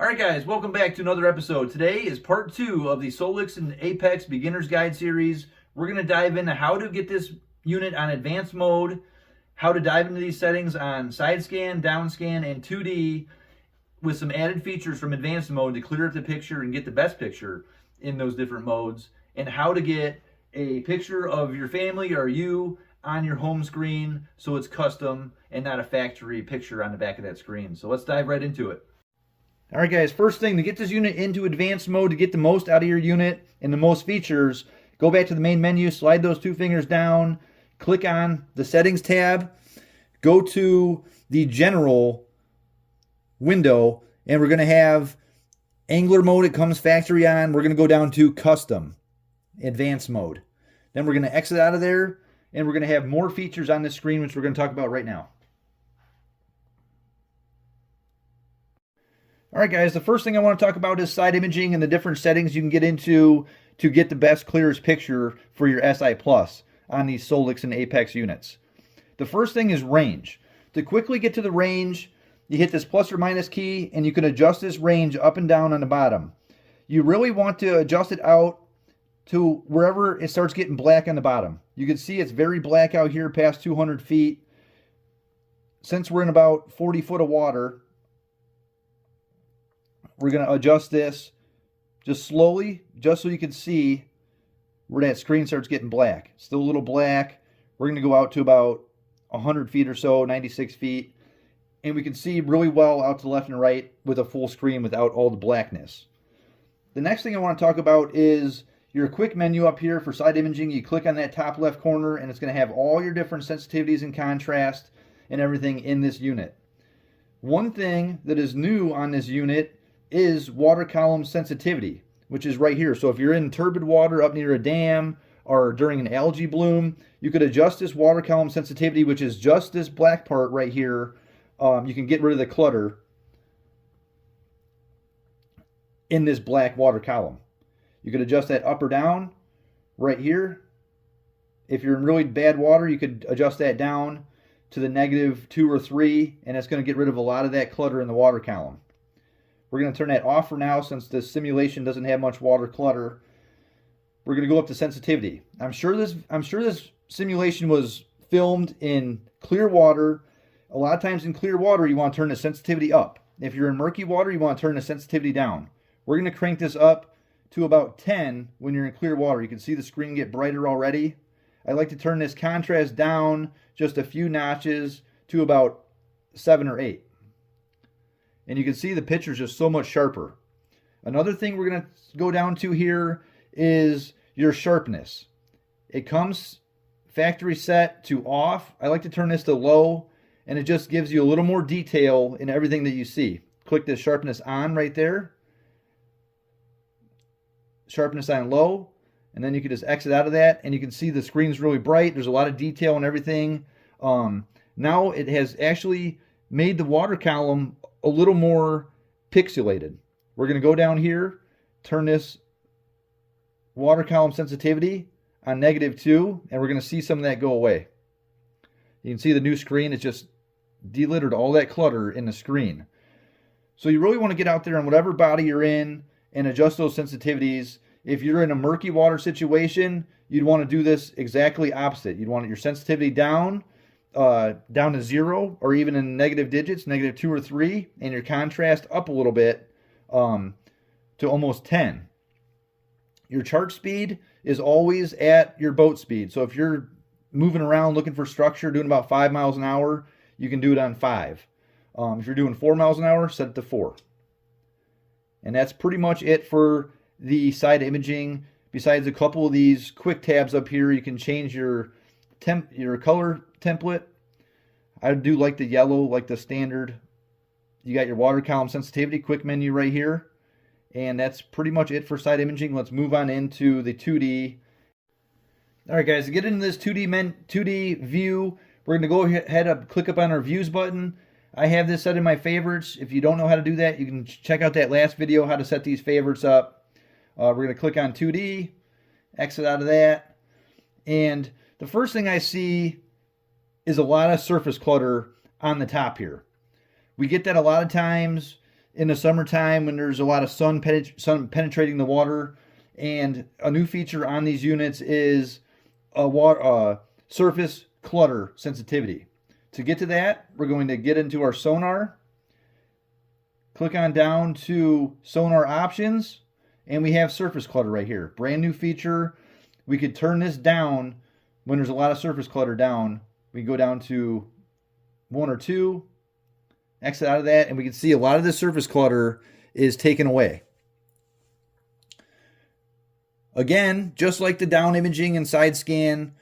Alright guys, welcome back to another episode. Today is part 2 of the Solix and Apex Beginner's Guide series. We're going to dive into how to get this unit on advanced mode, how to dive into these settings on side scan, down scan, and 2D with some added features from advanced mode to clear up the picture and get the best picture in those different modes, and how to get a picture of your family or you on your home screen so it's custom and not a factory picture on the back of that screen. So let's dive right into it. All right, guys, first thing, to get this unit into advanced mode, to get the most out of your unit and the most features, go back to the main menu, slide those two fingers down, click on the settings tab, go to the general window, and we're going to have angler mode. It comes factory on. We're going to go down to custom, advanced mode. Then we're going to exit out of there, and we're going to have more features on this screen, which we're going to talk about right now. All right, guys, the first thing I want to talk about is side imaging and the different settings you can get into to get the best, clearest picture for your SI Plus on these Solix and Apex units. The first thing is range. To quickly get to the range, you hit this plus or minus key, and you can adjust this range up and down on the bottom. You really want to adjust it out to wherever it starts getting black on the bottom. You can see it's very black out here past 200 feet. Since we're in about 40 foot of water, we're going to adjust this just slowly, just so you can see where that screen starts getting black. Still a little black. We're going to go out to about 100 feet or so, 96 feet. And we can see really well out to the left and right with a full screen without all the blackness. The next thing I want to talk about is your quick menu up here for side imaging. You click on that top left corner, and it's going to have all your different sensitivities and contrast and everything in this unit. One thing that is new on this unit is water column sensitivity, which is right here. So if you're in turbid water up near a dam or during an algae bloom, you could adjust this water column sensitivity, which is just this black part right here. You can get rid of the clutter in this black water column. You could adjust that up or down right here. If you're in really bad water, you could adjust that down to the -2 or 3, and it's going to get rid of a lot of that clutter in the water column. We're going to turn that off for now since this simulation doesn't have much water clutter. We're going to go up to sensitivity. I'm sure this simulation was filmed in clear water. A lot of times in clear water, you want to turn the sensitivity up. If you're in murky water, you want to turn the sensitivity down. We're going to crank this up to about 10 when you're in clear water. You can see the screen get brighter already. I like to turn this contrast down just a few notches to about 7 or 8. And you can see the picture's just so much sharper. Another thing we're going to go down to here is your sharpness. It comes factory set to off. I like to turn this to low, and it just gives you a little more detail in everything that you see. Click the sharpness on right there. Sharpness on low, and then you can just exit out of that, and you can see the screen's really bright. There's a lot of detail and everything. Now it has actually made the water column a little more pixelated. We're going to go down here, turn this water column sensitivity on -2, and we're going to see some of that go away. You can see the new screen. It's just delittered all that clutter in the screen. So you really want to get out there on whatever body you're in and adjust those sensitivities. If you're in a murky water situation, you'd want to do this exactly opposite. You'd want your sensitivity down to 0, or even in negative digits, -2 or 3, and your contrast up a little bit to almost 10. Your chart speed is always at your boat speed. So if you're moving around looking for structure, doing about 5 miles an hour, you can do it on 5. If you're doing 4 miles an hour, set it to 4. And that's pretty much it for the side imaging. Besides a couple of these quick tabs up here, you can change your color template. I do like the yellow, like the standard. You got your water column sensitivity, quick menu right here. And that's pretty much it for side imaging. Let's move on into the 2D. All right, guys, to get into this 2D view, we're going to go ahead and click up on our views button. I have this set in my favorites. If you don't know how to do that, you can check out that last video, how to set these favorites up. We're going to click on 2D, exit out of that. And the first thing I see is a lot of surface clutter on the top here. We get that a lot of times in the summertime when there's a lot of sun penetrating the water. And a new feature on these units is a surface clutter sensitivity. To get to that, we're going to get into our sonar, click on down to sonar options, and we have surface clutter right here. Brand new feature. We could turn this down when there's a lot of surface clutter down. We go down to 1 or 2, exit out of that, and we can see a lot of the surface clutter is taken away. Again, just like the down imaging and side scan,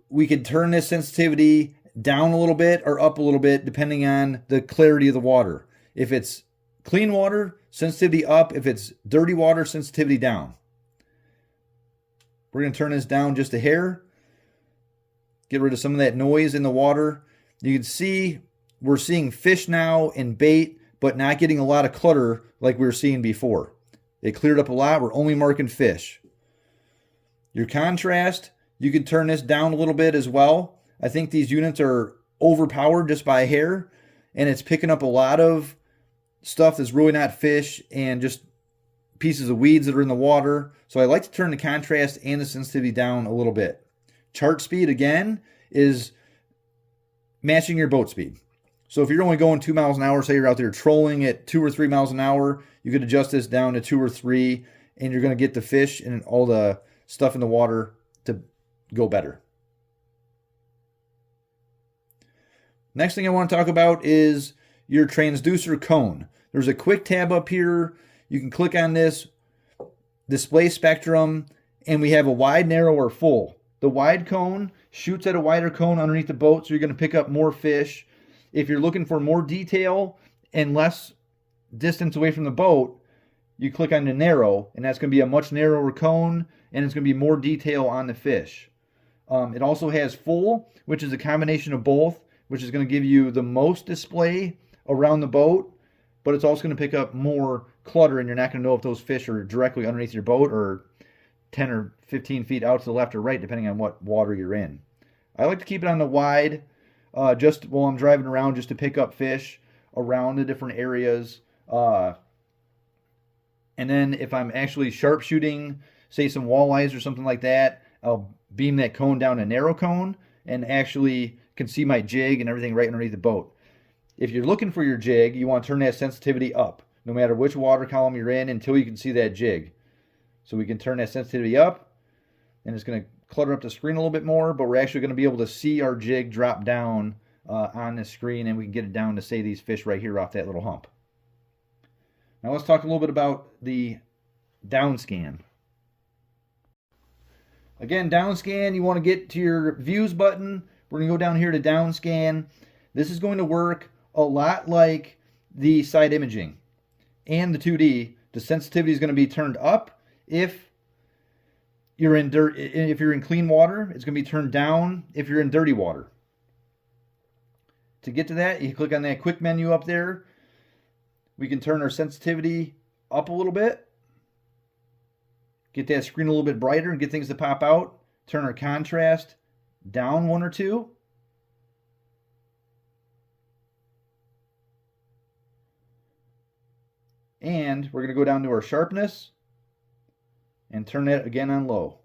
we could turn this sensitivity down a little bit or up a little bit depending on the clarity of the water. If it's clean water, sensitivity up. If it's dirty water, sensitivity down. We're going to turn this down just a hair. Get rid of some of that noise in the water. You can see we're seeing fish now and bait, but not getting a lot of clutter like we were seeing before. It cleared up a lot. We're only marking fish. Your contrast, you can turn this down a little bit as well. I think these units are overpowered just by a hair, and it's picking up a lot of stuff that's really not fish and just pieces of weeds that are in the water. So I like to turn the contrast and the sensitivity down a little bit. Chart speed, again, is matching your boat speed. So if you're only going 2 miles an hour, say you're out there trolling at 2 or 3 miles an hour, you could adjust this down to 2 or 3, and you're going to get the fish and all the stuff in the water to go better. Next thing I want to talk about is your transducer cone. There's a quick tab up here. You can click on this, display spectrum, and we have a wide, narrow, or full. The wide cone shoots at a wider cone underneath the boat, so you're going to pick up more fish. If you're looking for more detail and less distance away from the boat, you click on the narrow, and that's going to be a much narrower cone, and it's going to be more detail on the fish. It also has full, which is a combination of both, which is going to give you the most display around the boat, but it's also going to pick up more clutter, and you're not going to know if those fish are directly underneath your boat or 10 or 15 feet out to the left or right, depending on what water you're in. I like to keep it on the wide, just while I'm driving around, just to pick up fish around the different areas. And then if I'm actually sharpshooting, say some walleyes or something like that, I'll beam that cone down a narrow cone and actually can see my jig and everything right underneath the boat. If you're looking for your jig, you want to turn that sensitivity up, no matter which water column you're in, until you can see that jig. So we can turn that sensitivity up, and it's going to clutter up the screen a little bit more, but we're actually going to be able to see our jig drop down on the screen, and we can get it down to, say, these fish right here off that little hump. Now let's talk a little bit about the downscan. Again, downscan, you want to get to your views button. We're going to go down here to downscan. This is going to work a lot like the side imaging and the 2D. The sensitivity is going to be turned up if you're in if you're in clean water. It's going to be turned down if you're in dirty water. To get to that, you click on that quick menu up there. We can turn our sensitivity up a little bit, get that screen a little bit brighter and get things to pop out. Turn our contrast down 1 or 2. And we're going to go down to our sharpness and turn that again on low.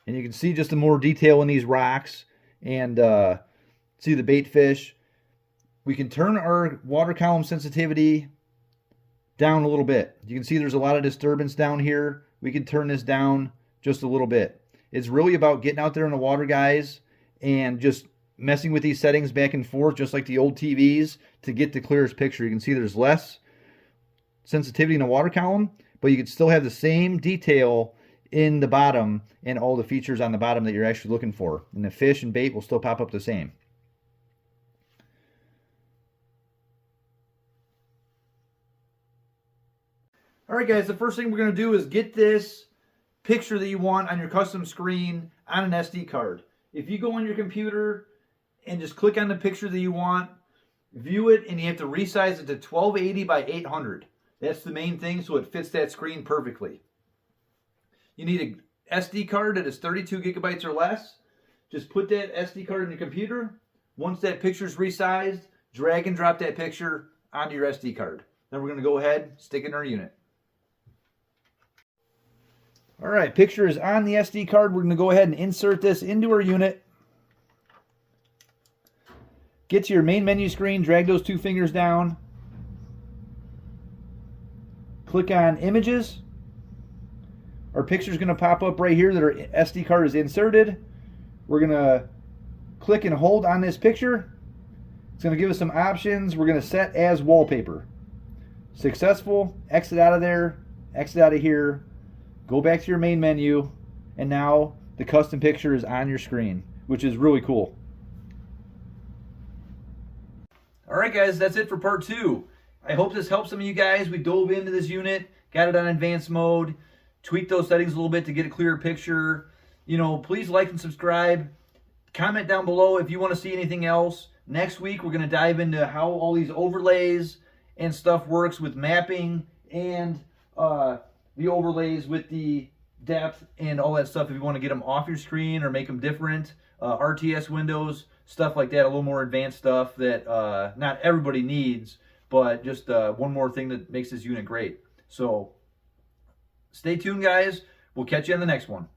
And you can see just the more detail in these rocks and see the bait fish. We can turn our water column sensitivity down a little bit. You can see there's a lot of disturbance down here. We can turn this down just a little bit. It's really about getting out there in the water, guys, and just messing with these settings back and forth, just like the old TVs, to get the clearest picture. You can see there's less sensitivity in the water column, but you can still have the same detail in the bottom and all the features on the bottom that you're actually looking for. And the fish and bait will still pop up the same. All right, guys, the first thing we're going to do is get this picture that you want on your custom screen on an SD card. If you go on your computer and just click on the picture that you want, view it, and you have to resize it to 1280 by 800. That's the main thing, so it fits that screen perfectly. You need an SD card that is 32 gigabytes or less. just put that SD card in your computer. Once that picture's resized, drag and drop that picture onto your SD card. Then we're going to go ahead, stick it in our unit. All right, picture is on the SD card. We're going to go ahead and insert this into our unit. Get to your main menu screen, drag those 2 fingers down. Click on Images. Our picture's going to pop up right here that our SD card is inserted. We're going to click and hold on this picture. It's going to give us some options. We're going to set as wallpaper. Successful. Exit out of there. Exit out of here. Go back to your main menu. And now the custom picture is on your screen, which is really cool. Alright guys, that's it for part 2. I hope this helps some of you guys. We dove into this unit, got it on advanced mode, tweaked those settings a little bit to get a clearer picture. You know, please like and subscribe. Comment down below if you want to see anything else. Next week, we're going to dive into how all these overlays and stuff works with mapping and the overlays with the depth and all that stuff if you want to get them off your screen or make them different. RTS windows, stuff like that, a little more advanced stuff that not everybody needs, but just one more thing that makes this unit great. So stay tuned, guys. We'll catch you on the next one.